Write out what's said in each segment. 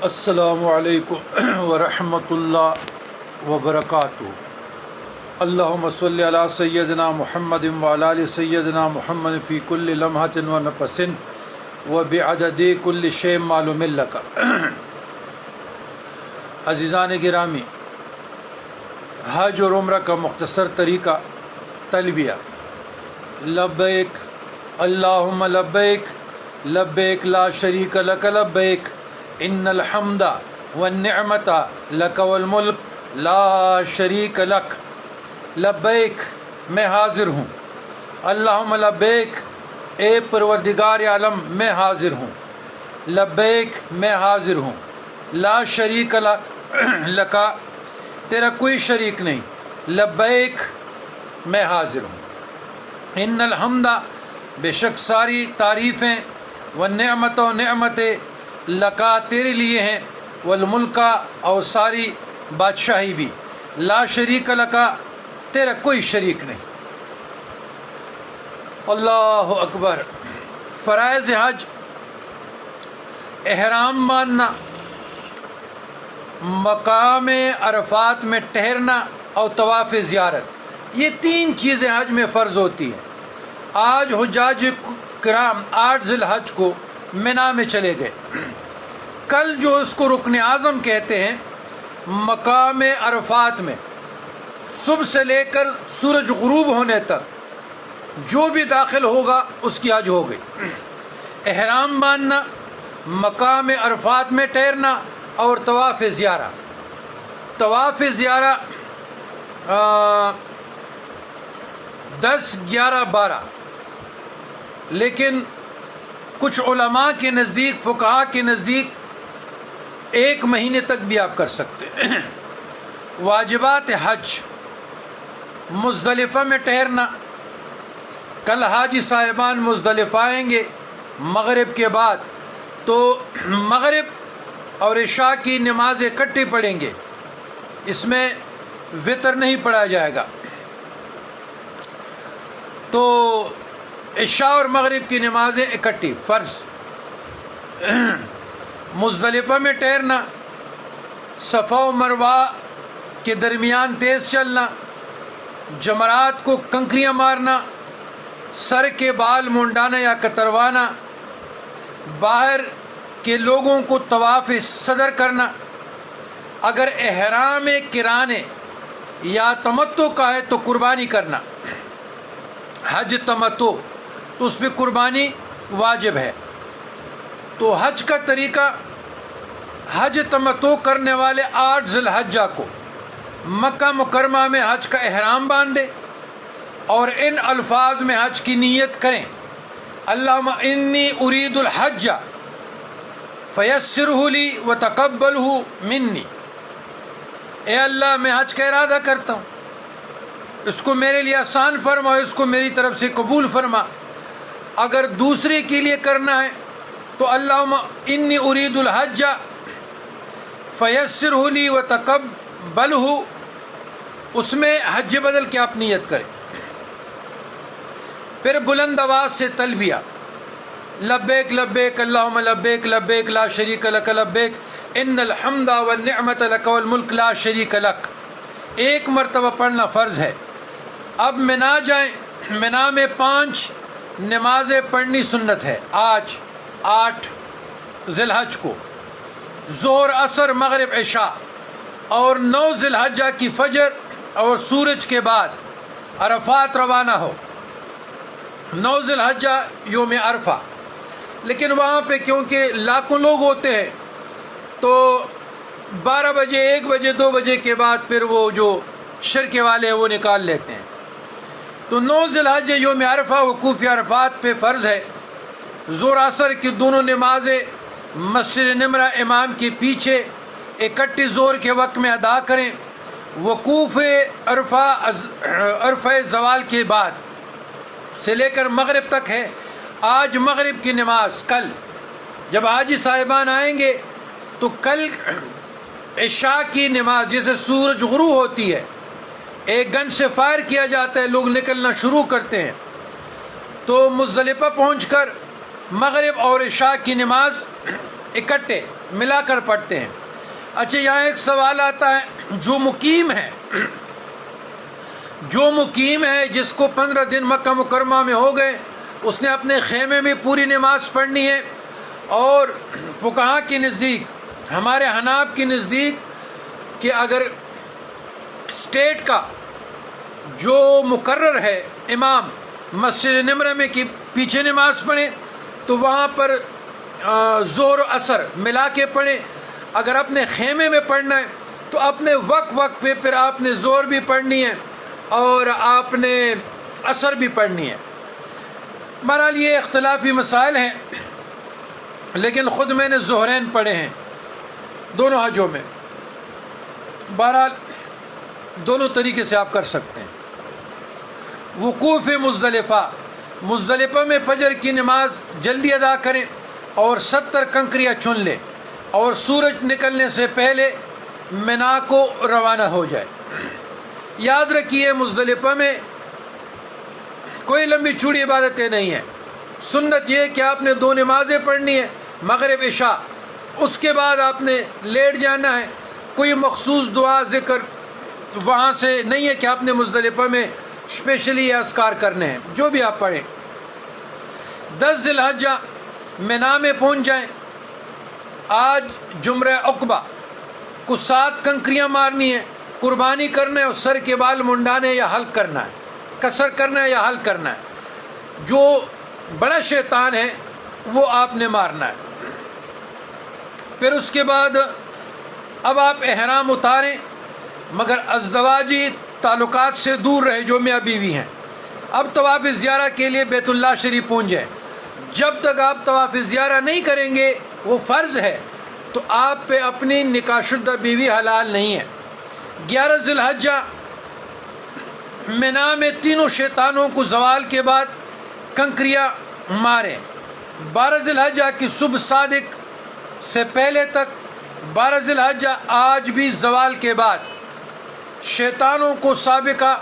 السلام علیکم ورحمۃ اللہ وبرکاتہ۔ اللہم صلی علی سیدنا محمد وعلی آل سیدنا محمد فی کل لمحۃ ونفس وبعدد کل شیء معلوم لک۔ عزیزان گرامی، حج اور عمرہ کا مختصر طریقہ تلبیہ: لبیک اللہم لبیک لبیک لا شریک لک لبیک ان الحمد والنعمت لک والملک لا شریک لک۔ لبیک میں حاضر ہوں، اللہم لبیک اے پروردگار عالم میں حاضر ہوں، لبیک میں حاضر ہوں، لا شریک لک تیرا کوئی شریک نہیں، لبیک میں حاضر ہوں، ان الحمد بے شک ساری تعریفیں، والنعمت و نعمتیں لکا تیرے لیے ہیں، والملکہ اور ساری بادشاہی بھی، لا شریک لکا تیرا کوئی شریک نہیں۔ اللہ اکبر۔ فرائض حج: احرام باندھنا، مقام عرفات میں ٹھہرنا اور طواف زیارت، یہ تین چیزیں حج میں فرض ہوتی ہیں۔ آج حجاج کرام 8 ذی الحج کو منا میں چلے گئے، کل جو اس کو رکن اعظم کہتے ہیں، مقام عرفات میں صبح سے لے کر سورج غروب ہونے تک جو بھی داخل ہوگا اس کی حج ہو گئی۔ احرام باندھنا، مقام عرفات میں ٹھہرنا اور طواف زیارہ۔ طواف زیارہ 10، 11، 12، لیکن کچھ علماء کے نزدیک، فقہاء کے نزدیک 1 مہینے تک بھی آپ کر سکتے ہیں۔ واجبات حج: مزدلفہ میں ٹھہرنا، کل حاجی صاحبان مزدلفہ آئیں گے مغرب کے بعد، تو مغرب اور عشاء کی نمازیں اکٹھی پڑھیں گے، اس میں وتر نہیں پڑھا جائے گا، تو عشاء اور مغرب کی نمازیں اکٹھی فرض۔ مزدلفہ میں ٹھہرنا، صفا و مروہ کے درمیان تیز چلنا، جمرات کو کنکریاں مارنا، سر کے بال منڈانا یا کتروانا، باہر کے لوگوں کو طواف صدر کرنا، اگر احرام کرانے یا تمتع کا ہے تو قربانی کرنا۔ حج تمتع تو اس پہ قربانی واجب ہے۔ تو حج کا طریقہ: حج تمتع کرنے والے 8 ذی الحجہ کو مکہ مکرمہ میں حج کا احرام باندھے اور ان الفاظ میں حج کی نیت کریں: اللہم انی ارید الحج فیسرہ لی وتقبلہ منی۔ اے اللہ، میں حج کا ارادہ کرتا ہوں، اس کو میرے لیے آسان فرما، اس کو میری طرف سے قبول فرما۔ اگر دوسرے کے لیے کرنا ہے تو اللہم انی ارید الحج فیسرہ لی وتقبلہ، اس میں حج بدل کے آپ نیت کریں۔ پھر بلند آواز سے تلبیہ: لبیک لبیک اللہم لبیک لبیک لا شریک لک لبیک ان الحمد والنعمت لک والملک لا شریک لک۔ 1 مرتبہ پڑھنا فرض ہے۔ اب منا جائیں، منا میں 5 نمازیں پڑھنی سنت ہے۔ آج 8 ذی الحج کو ظہر، عصر، مغرب، عشاء، اور 9 ذی الحجہ کی فجر اور سورج کے بعد عرفات روانہ ہو۔ 9 ذی الحجہ یوم عرفہ، لیکن وہاں پہ کیونکہ لاکھوں لوگ ہوتے ہیں تو 12 بجے، 1 بجے، 2 بجے کے بعد پھر وہ جو شرکے والے ہیں وہ نکال لیتے ہیں۔ تو 9 ذی الحجہ یوم عرفہ وقوف عرفات پہ فرض ہے۔ ظہر عصر کی دونوں نمازیں مسجد نمرہ امام کے پیچھے اکٹھی ظہر کے وقت میں ادا کریں۔ وقوف عرفہ زوال کے بعد سے لے کر مغرب تک ہے۔ آج مغرب کی نماز، کل جب حاجی صاحبان آئیں گے تو کل عشاء کی نماز، جیسے سورج غروب ہوتی ہے، ایک گن سے فائر کیا جاتا ہے، لوگ نکلنا شروع کرتے ہیں، تو مزدلفہ پہنچ کر مغرب اور عشاء کی نماز اکٹھے ملا کر پڑھتے ہیں۔ اچھا، یہاں ایک سوال آتا ہے، جو مقیم ہے جس کو 15 دن مکہ مکرمہ میں ہو گئے، اس نے اپنے خیمے میں پوری نماز پڑھنی ہے، اور فقہا کے نزدیک، ہمارے حناف کے نزدیک، کہ اگر اسٹیٹ کا جو مقرر ہے امام مسجد نمرہ میں کہ پیچھے نماز پڑھیں تو وہاں پر ظہر و عصر ملا کے پڑھیں۔ اگر اپنے خیمے میں پڑھنا ہے تو اپنے وقت پہ پھر آپ نے ظہر بھی پڑھنی ہے اور آپ نے عصر بھی پڑھنی ہے۔ بہرحال یہ اختلافی مسائل ہیں، لیکن خود میں نے ظہرین پڑھے ہیں دونوں حجوں میں۔ بہرحال دونوں طریقے سے آپ کر سکتے ہیں۔ وقوف مزدلفہ میں فجر کی نماز جلدی ادا کریں اور 70 کنکریاں چن لیں اور سورج نکلنے سے پہلے منا کو روانہ ہو جائے۔ یاد رکھیے، مزدلفہ میں کوئی لمبی چوڑی عبادتیں نہیں ہیں۔ سنت یہ کہ آپ نے 2 نمازیں پڑھنی ہے، مغرب عشاء، اس کے بعد آپ نے لیٹ جانا ہے۔ کوئی مخصوص دعا ذکر وہاں سے نہیں ہے کہ آپ نے مزدلفہ میں اسپیشلی یہ اذکار کرنے ہیں، جو بھی آپ پڑھیں۔ 10 ذی الحجہ منا میں پہنچ جائیں۔ آج جمرہ عقبہ کو 7 کنکریاں مارنی ہیں، قربانی کرنا ہے اور سر کے بال منڈانے یا حلق کرنا ہے، قصر کرنا ہے یا حلق کرنا ہے۔ جو بڑا شیطان ہے وہ آپ نے مارنا ہے۔ پھر اس کے بعد اب آپ احرام اتاریں، مگر ازدواجی تعلقات سے دور رہے جو میاں بیوی ہیں۔ اب طواف زیارہ کے لیے بیت اللہ شریف پہنچ جائیں۔ جب تک آپ طواف زیارہ نہیں کریں گے، وہ فرض ہے، تو آپ پہ اپنی نکاح شدہ بیوی حلال نہیں ہے۔ 11 ذی الحجہ منا میں تینوں شیطانوں کو زوال کے بعد کنکریاں ماریں۔ 12 ذی الحجہ کی صبح صادق سے پہلے تک، 12 ذی الحجہ آج بھی زوال کے بعد شیطانوں کو سابقہ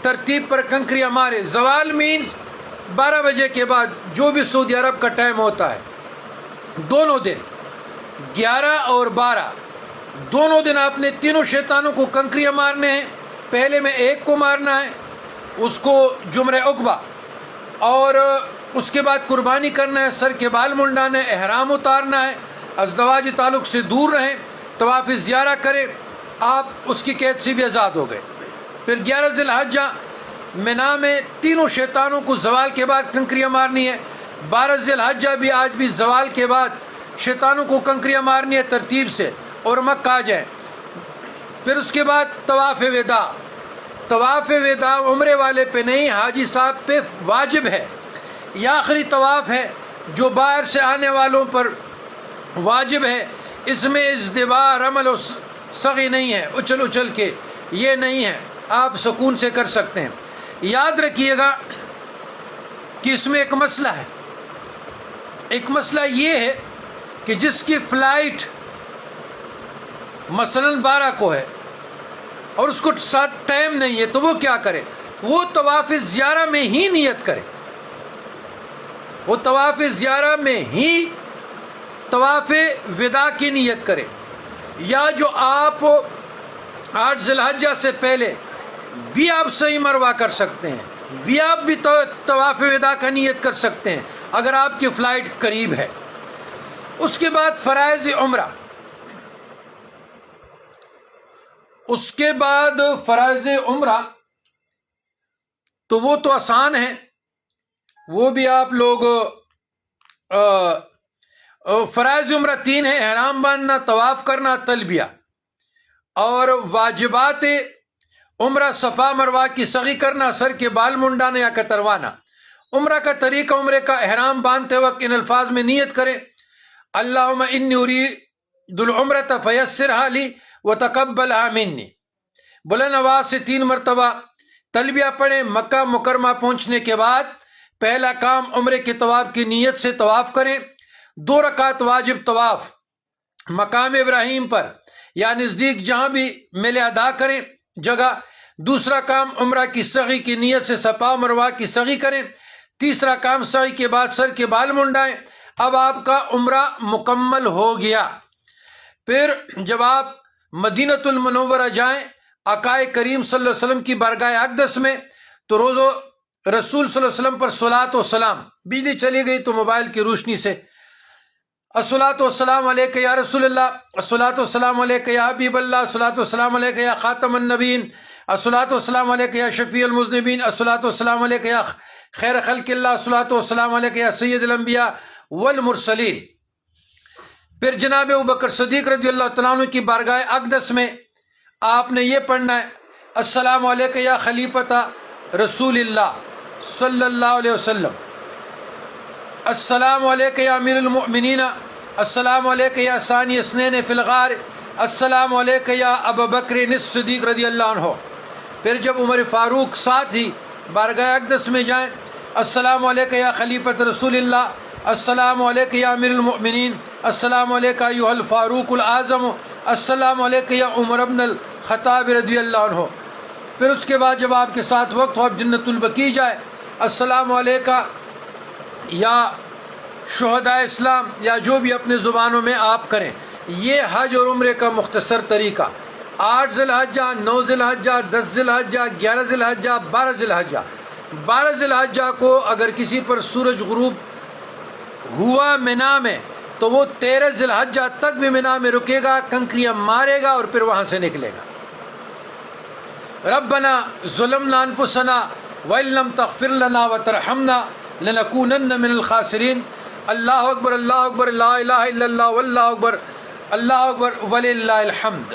ترتیب پر کنکریاں مارے۔ زوال مینز 12 بجے کے بعد، جو بھی سعودی عرب کا ٹائم ہوتا ہے، دونوں دن 11 اور 12 دونوں دن آپ نے تینوں شیطانوں کو کنکریاں مارنے ہیں۔ پہلے میں ایک کو مارنا ہے، اس کو جمرہ عقبہ، اور اس کے بعد قربانی کرنا ہے، سر کے بال منڈانا ہے، احرام اتارنا ہے، ازدواجی تعلق سے دور رہیں، طواف زیارہ کریں، آپ اس کی قید سے بھی آزاد ہو گئے۔ پھر 11 ذی الحجہ منا میں تینوں شیطانوں کو زوال کے بعد کنکریاں مارنی ہے۔ 12 ذی الحجہ بھی آج بھی زوال کے بعد شیطانوں کو کنکریاں مارنی ہے ترتیب سے، اور مکہ آ جائیں۔ پھر اس کے بعد طواف وداع۔ طواف وداع عمرے والے پہ نہیں، حاجی صاحب پہ واجب ہے۔ یہ آخری طواف ہے جو باہر سے آنے والوں پر واجب ہے۔ اس میں ازدواء، رمل و سعی نہیں ہے، اچھل کے یہ نہیں ہے، آپ سکون سے کر سکتے ہیں۔ یاد رکھیے گا کہ اس میں ایک مسئلہ ہے۔ ایک مسئلہ یہ ہے کہ جس کی فلائٹ مثلاً 12 کو ہے اور اس کو ساتھ ٹائم نہیں ہے، تو وہ کیا کرے؟ وہ طواف زیارہ میں ہی نیت کرے، وہ طواف زیارہ میں ہی طواف وداع کی نیت کرے، یا جو آپ 8 ذی الحجہ سے پہلے بھی آپ صحیح مروا کر سکتے ہیں، بھی آپ بھی طواف وداع کا نیت کر سکتے ہیں اگر آپ کی فلائٹ قریب ہے۔ اس کے بعد فرائض عمرہ، اس کے بعد فرائض عمرہ تو وہ تو آسان ہے، وہ بھی آپ لوگ فرائض عمرہ 3 ہے: احرام باندھنا، طواف کرنا، تلبیہ۔ اور واجبات عمرہ: صفا مروہ کی سعی کرنا، سر کے بال منڈانا یا کتروانا۔ عمرہ کا طریقہ: عمرے کا احرام باندھتے وقت ان الفاظ میں نیت کریں: اللہم انی ارید العمرۃ فیسرھا لی وتقبلھا منی۔ بلند آواز سے 3 مرتبہ تلبیہ پڑھیں۔ مکہ مکرمہ پہنچنے کے بعد پہلا کام عمرے کے طواف کی نیت سے طواف کریں۔ 2 رکعت واجب طواف مقام ابراہیم پر یا نزدیک جہاں بھی ملے ادا کریں جگہ۔ دوسرا کام عمرہ کی سعی کی نیت سے صفا مروہ کی سعی کریں۔ تیسرا کام سعی کے بعد سر کے بال منڈائیں۔ اب آپ کا عمرہ مکمل ہو گیا۔ پھر جب آپ مدینۃ المنورہ جائیں آقائے کریم صلی اللہ علیہ وسلم کی بارگاہ اقدس میں، تو روز رسول صلی اللہ علیہ وسلم پر صلاۃ و سلام، بجلی چلی گئی تو موبائل کی روشنی سے الصلاۃ والسلام علیک یا رسول اللہ، الصلاۃ والسلام علیک یا حبیب اللہ، الصلاۃ والسلام علیک یا خاتم النبیین، الصلاۃ والسلام علیک یا شفیع المذنبین، الصلاۃ والسلام علیک یا خیر خلق اللہ، الصلاۃ والسلام علیک یا سید الانبیاء والمرسلین۔ پھر جناب ابوبکر صدیق رضی اللہ تعالیٰ عنہ کی بارگاہ اقدس میں آپ نے یہ پڑھنا ہے، السلام علیک یا خلیفۃ رسول اللہ صلی اللہ علیہ وسلم، السلام علیک یا امیر المؤمنین، السلام علیک یا ثانی اثنین فی الغار، السلام علیک یا ابو بکر الصدیق رضی اللہ عنہ۔ پھر جب عمر فاروق ساتھ ہی بارگاہ اقدس میں جائیں، السلام علیک یا خلیفۃ رسول اللہ، السلام علیک یا امیر المؤمنین، السلام علیک ایھا الفاروق الاعظم، السلام علیک یا عمر بن الخطاب رضی اللہ عنہ۔ پھر اس کے بعد جب آپ کے ساتھ وقت ہو آپ جنت البقیع جائے، السلام علیکہ یا شہداء اسلام، یا جو بھی اپنے زبانوں میں آپ کریں۔ یہ حج اور عمرے کا مختصر طریقہ۔ 8 ذی الحجہ، 9 ذی الحجہ، 10 ذی الحجہ، 11 ذی الحجہ، 12 ذی الحجہ۔ 12 ذی الحجہ کو اگر کسی پر سورج غروب ہوا مینا میں تو وہ 13 ذی الحجہ تک بھی مینا میں رکے گا، کنکریاں مارے گا اور پھر وہاں سے نکلے گا۔ ربنا ظلمنا انفسنا وان لم تغفر لنا وترحمنا لنکونن من الخاسرین۔ اللہ اکبر، اللہ اکبر، لا الہ الا اللہ، واللہ اکبر، اللہ اکبر، وللہ الحمد۔